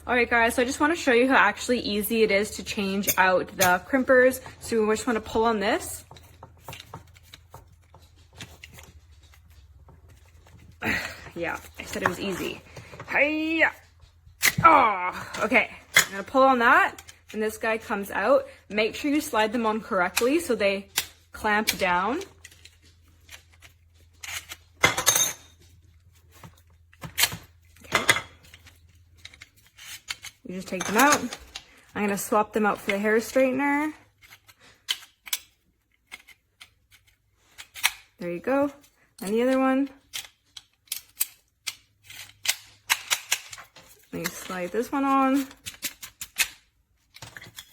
Alright guys, so I just want to show you how actually easy it is to change out the crimpers. So we just want to pull on this. Yeah, I said it was easy. Hiya! Oh, okay. I'm gonna pull on that, and this guy comes out. Make sure you slide them on correctly so they clamp down. You just take them out. I'm gonna swap them out for the hair straightener. There you go. And the other one. And you slide this one on.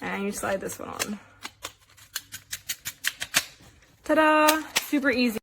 And you slide this one on. Ta-da! Super easy.